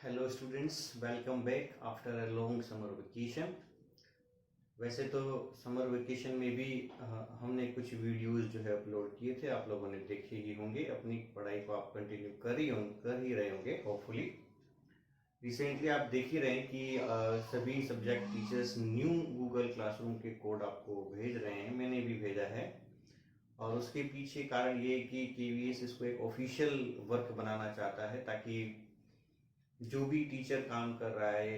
Hello students, welcome back after a long summer vacation. वैसे तो summer vacation में भी हमने कुछ वीडियोस जो है अपलोड किए थे, आप लोगों ने देखे ही होंगे। अपनी पढ़ाई को आप कंटिन्यू कर ही रहे होंगे होपफुली। रिसेंटली आप देख ही रहे हैं कि सभी subject teachers new Google classroom के कोड आपको भेज रहे हैं, मैंने भी भेजा है। और उसके पीछे कारण ये है कि केवीएस इसको एक ऑफिशियल वर्क बनाना चाहता है, ताकि जो भी टीचर काम कर रहा है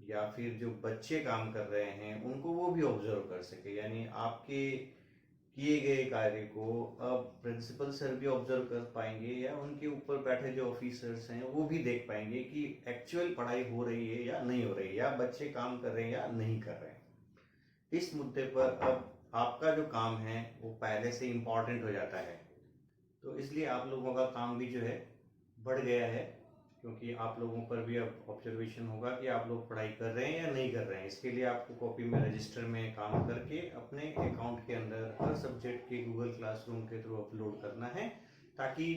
या फिर जो बच्चे काम कर रहे हैं उनको वो भी ऑब्जर्व कर सके। यानी आपके किए गए कार्य को अब प्रिंसिपल सर भी ऑब्जर्व कर पाएंगे, या उनके ऊपर बैठे जो ऑफिसर्स हैं वो भी देख पाएंगे कि एक्चुअल पढ़ाई हो रही है या नहीं हो रही है, या बच्चे काम कर रहे हैं या नहीं कर रहे हैं। इस मुद्दे पर अब आपका जो काम है वो पहले से इम्पोर्टेंट हो जाता है। तो इसलिए आप लोगों का काम भी जो है बढ़ गया है, क्योंकि आप लोगों पर भी अब ऑब्जर्वेशन होगा कि आप लोग पढ़ाई कर रहे हैं या नहीं कर रहे हैं। इसके लिए आपको कॉपी में रजिस्टर में काम करके अपने अकाउंट के अंदर हर सब्जेक्ट के गूगल क्लासरूम के थ्रू अपलोड करना है, ताकि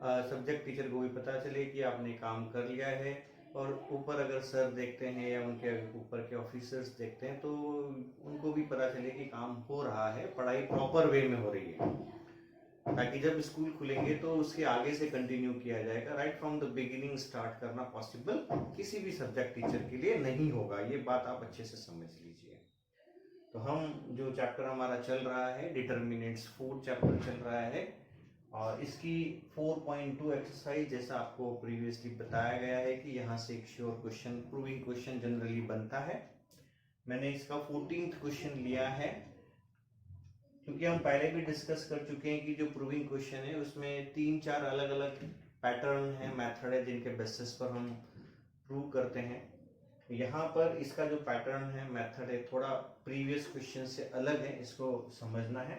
सब्जेक्ट टीचर को भी पता चले कि आपने काम कर लिया है। और ऊपर अगर सर देखते हैं या उनके ऊपर के ऑफिसर्स देखते हैं तो उनको भी पता चले कि काम हो रहा है, पढ़ाई प्रॉपर वे में हो रही है, ताकि जब स्कूल खुलेंगे तो उसके आगे से कंटिन्यू किया जाएगा। Right from the beginning start करना पॉसिबल किसी भी सब्जेक्ट टीचर के लिए नहीं होगा, ये बात आप अच्छे से समझ लीजिए। तो हम जो चैप्टर हमारा चल रहा है डिटर्मिनेंट्स, 4th चैप्टर चल रहा है, और इसकी 4.2 एक्सरसाइज, जैसा आपको प्रीवियसली बताया गया है कि यहाँ से एक sure question, proving question generally बनता है। मैंने इसका 14th क्वेश्चन लिया है, क्योंकि हम पहले भी डिस्कस कर चुके हैं कि जो प्रूविंग क्वेश्चन है उसमें 3-4 अलग अलग पैटर्न है, मेथड है, जिनके बेसिस पर हम प्रूव करते हैं। यहाँ पर इसका जो पैटर्न है, मेथड है, थोड़ा प्रीवियस क्वेश्चन से अलग है। इसको समझना है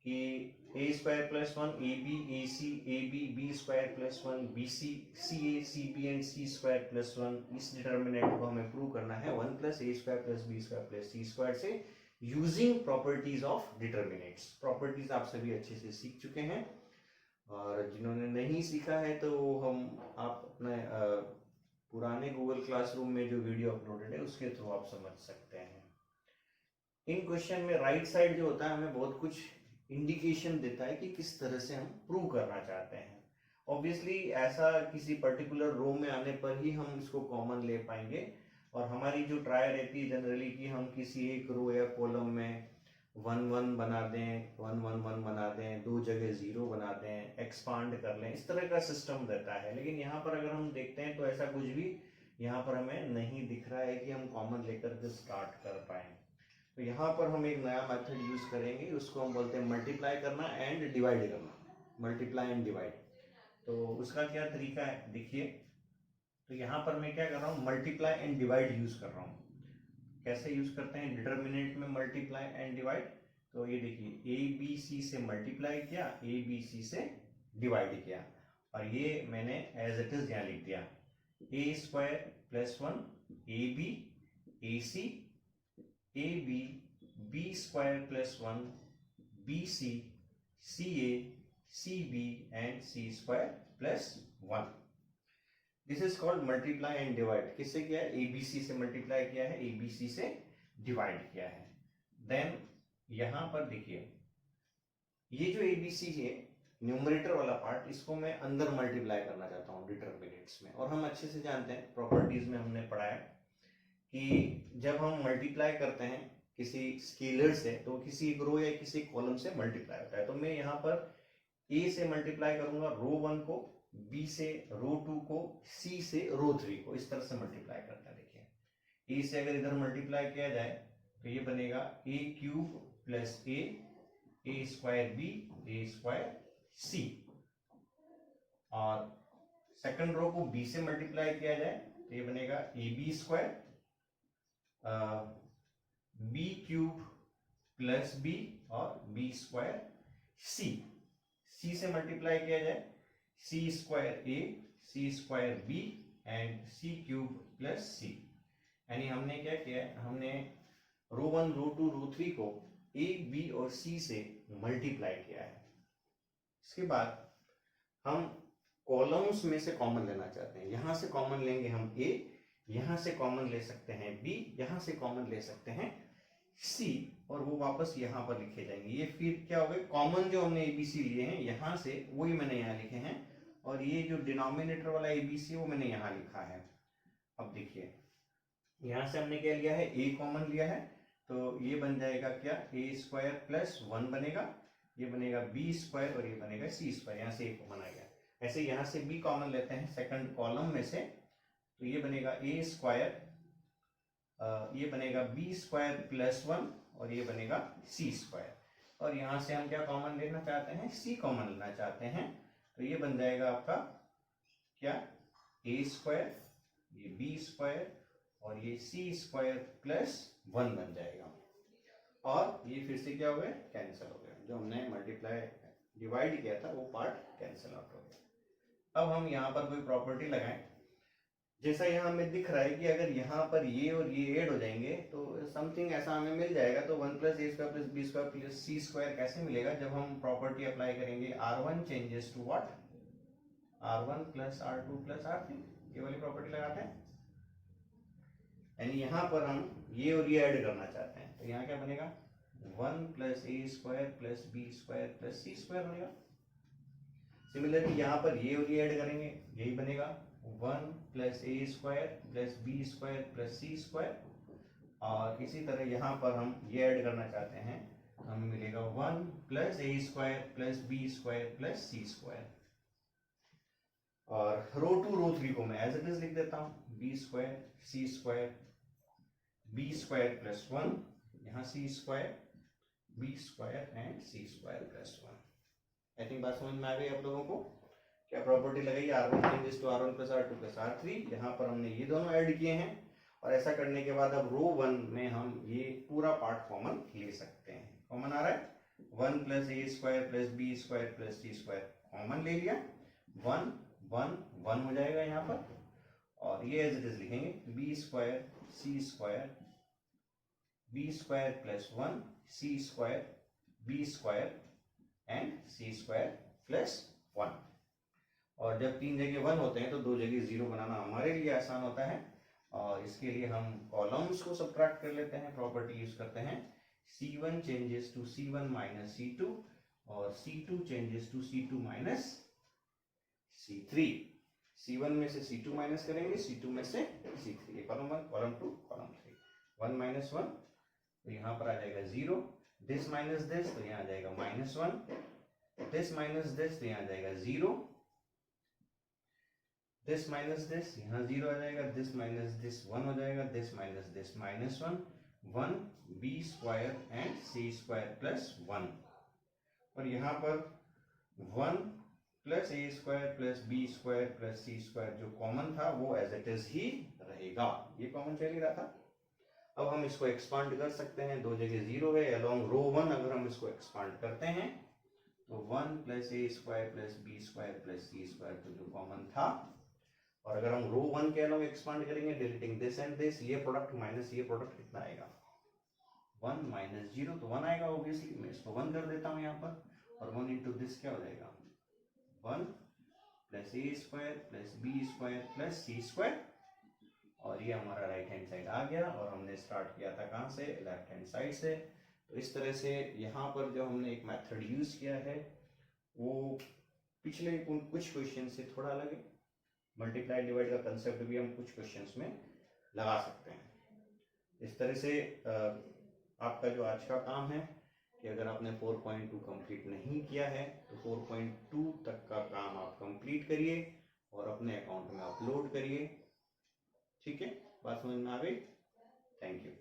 कि a square plus 1 a b a c a b b square plus 1 b c c a c b and C square plus 1, इस डिटर्मिनेंट को हमें प्रूव करना है 1 plus a square plus b square plus c square से, using properties of determinants. Properties आप सभी अच्छे से सीख चुके हैं, और जिन्होंने नहीं सीखा है तो आप अपने पुराने गूगल क्लासरूम में जो वीडियो अपलोडेड है उसके थ्रू आप समझ सकते हैं। इन क्वेश्चन में राइट साइड जो होता है हमें बहुत कुछ इंडिकेशन देता है कि किस तरह से हम प्रूव करना चाहते हैं। ऑब्वियसली ऐसा किसी पर्टिकुलर रो में आने पर ही हम इसको कॉमन ले पाएंगे, और हमारी जो ट्राई रहती है जनरली कि हम किसी एक रो या कॉलम में 1-1 बना दें, 1-1-1 बना दें, 2 जगह 0 बना दें, एक्सपांड कर लें, इस तरह का सिस्टम रहता है। लेकिन यहाँ पर अगर हम देखते हैं तो ऐसा कुछ भी यहाँ पर हमें नहीं दिख रहा है कि हम कॉमन लेकर के स्टार्ट कर पाए। तो यहाँ पर हम एक नया मेथड यूज करेंगे, उसको हम बोलते हैं मल्टीप्लाई करना एंड डिवाइड करना, मल्टीप्लाई एंड डिवाइड। तो उसका क्या तरीका है देखिए। तो यहाँ पर मैं क्या कर रहा हूँ, मल्टीप्लाई एंड डिवाइड यूज कर रहा हूँ। कैसे यूज करते हैं डिटर्मिनेंट में मल्टीप्लाई एंड डिवाइड? तो ये देखिए, ए बी सी से मल्टीप्लाई किया, ए बी सी से डिवाइड किया, और ये मैंने एज इट इज यहाँ लिख दिया, a square plus 1 a b a c a b b square plus 1 b c c a c b and C square plus 1। This is called multiply and divide. किससे किया है? ABC से multiply किया है, ABC से divide किया है। Then यहां पर देखिए, ये जो एबीसी है न्यूमरेटर वाला पार्ट, इसको मैं अंदर मल्टीप्लाई करना चाहता हूं डिटर्मिनेंट्स में। और हम अच्छे से जानते हैं, प्रॉपर्टीज में हमने पढ़ा है कि जब हम मल्टीप्लाई करते हैं किसी स्केलर से तो किसी एक रो या किसी कॉलम से मल्टीप्लाई होता है। तो मैं यहाँ पर ए से मल्टीप्लाई करूंगा रो 1 को, बी से रो 2 को, सी से रो 3 को, इस तरह से मल्टीप्लाई करता है। देखिए, ए से अगर इधर मल्टीप्लाई किया जाए तो ये बनेगा ए cube plus a square B, A square सी। और सेकंड रो को बी से मल्टीप्लाई किया जाए तो ये बनेगा a b square b cube plus b और बी स्क्वायर सी। सी से मल्टीप्लाई किया जाए c square a, c square b and c cube plus c. यानी हमने क्या किया है, हमने रो 1 रो 2 रो 3 को ए बी और सी से मल्टीप्लाई किया है। इसके बाद हम कॉलम्स में से कॉमन लेना चाहते हैं। यहाँ से कॉमन लेंगे हम ए, यहाँ से कॉमन ले सकते हैं बी, यहाँ से कॉमन ले सकते हैं सी, और वो वापस यहाँ पर लिखे जाएंगे। ये फिर क्या हो गए, कॉमन जो हमने एबीसी लिए हैं यहाँ से वही मैंने यहाँ लिखे हैं, और ये जो डिनोमिनेटर वाला एबीसी वो मैंने यहाँ लिखा है। अब देखिए यहाँ से हमने क्या लिया है, ए कॉमन लिया है, तो ये बन जाएगा क्या, ए स्क्वायर प्लस 1 बनेगा, ये बनेगा बी स्क्वायर और ये बनेगा सी स्क्वायर, यहाँ से ए कॉमन आ गया। ऐसे यहाँ से बी कॉमन लेते हैं सेकंड कॉलम में से, तो ये बनेगा ए स्क्वायर, ये बनेगा बी स्क्वायर प्लस 1 और ये बनेगा सी स्क्वायर, और यहाँ से हम क्या कॉमन लेना चाहते हैं, सी कॉमन लेना चाहते हैं, तो ये बन जाएगा आपका क्या, ए स्क्वायर, ये बी स्क्वायर और ये सी स्क्वायर प्लस 1 बन जाएगा, और ये फिर से क्या हो गया, कैंसिल हो गया। जो हमने मल्टीप्लाई डिवाइड किया था वो पार्ट कैंसिल आउट हो गया। अब हम यहाँ पर कोई प्रॉपर्टी लगाएं, जैसा यहाँ हमें दिख रहा है कि अगर यहाँ पर ये और ये ऐड हो जाएंगे तो समथिंग ऐसा हमें मिल जाएगा। तो 1 plus a square plus b square plus c square कैसे मिलेगा, जब हम प्रॉपर्टी अप्लाई करेंगे R1 changes to what, R1 plus R2 plus R3, ये वाली प्रॉपर्टी लगाते हैं। यानी यहाँ पर हम ये और ये ऐड करना चाहते हैं, तो यहाँ क्या बनेगा, 1 plus a square plus b square plus c square बनेगा। सिमिलरली यहाँ पर ये और ये ऐड करेंगे, यही बनेगा 1 plus a square plus b square plus c square, और इसी तरह यहाँ पर हम ये ऐड करना चाहते हैं, हमें मिलेगा 1 plus a square plus b square plus c square. और रो 2 रो 3 को मैं एज इट इज लिख देता हूँ, बी स्क्वायर सी स्क्वायर बी स्क्वायर प्लस 1, यहाँ c square B square and C square plus 1। I think बात समझ में आ गई आप लोगों को। क्या प्रॉपर्टी लगाई, R1 changes to R1 plus R2 plus R3, यहाँ पर हमने ये दोनों ऐड किए हैं, और ऐसा करने के बाद अब रो 1 में हम ये पूरा पार्ट कॉमन ले सकते हैं। कॉमन आ रहा है, 1 plus a square plus b square plus c square common ले लिया, 1 1 1 हो जाएगा यहाँ पर, और ये एज इट इज लिखेंगे, B square C square B square plus 1 C square B square and C square plus 1। और जब 3 जगह 1 होते हैं तो 2 जगह 0 बनाना हमारे लिए आसान होता है, और इसके लिए हम कॉलम्स को सबट्रैक्ट कर लेते हैं, प्रॉपर्टी यूज करते हैं, C1 changes to C1 minus C2 और C2 changes to C2 minus C3। C1 में से C2 माइनस करेंगे, C2 में से C3, ये कॉलम 1 कॉलम 2 कॉलम 3, 1 माइनस 1 तो यहाँ पर आ जाएगा 0, दिस माइनस दिस तो यहाँ आ जाएगा -1, दिस माइनस दिस तो यहाँ आ जाएगा 0, दिस माइनस दिस यहाँ 0 आ जाएगा, दिस माइनस दिस 1 हो जाएगा, this minus this -1, 1 b square and C square plus 1, और यहाँ पर 1 plus a square plus b square plus c square जो कॉमन था वो एज इट इज ही रहेगा, ये कॉमन चल ही रहा था। अब हम इसको एक्सपांड कर सकते हैं, 2 जगह 0 है, अलोंग रो 1 अगर हम इसको एक्सपांड करते हैं तो 1 plus a square plus b square plus c square तो जो कॉमन था, और अगर हम रो 1 के अलोंग एक्सपांड करेंगे डिलीटिंग दिस एंड दिस, ये प्रोडक्ट माइनस ये प्रोडक्ट कितना आएगा, 1 माइनस 0 तो 1 आएगा ऑब्वियसली, मैं इसको 1 कर देता हूँ यहाँ पर, और 1 इंटू दिस क्या हो जाएगा, 1 plus a square plus b square plus c square, और ये हमारा राइट हैंड साइड आ गया, और हमने स्टार्ट किया था कहाँ से, लेफ्ट हैंड साइड से। तो इस तरह से यहाँ पर जो हमने एक मेथड यूज किया है वो पिछले कुछ क्वेश्चन से थोड़ा अलग है। मल्टीप्लाई डिवाइड का कंसेप्ट भी हम कुछ क्वेश्चंस में लगा सकते हैं। इस तरह से आपका जो आज का काम है कि अगर आपने 4.2 कंप्लीट नहीं किया है तो 4.2 तक का काम आप कंप्लीट करिए और अपने अकाउंट में अपलोड करिए। ठीक है, बात समझ में आ गई? Thank you.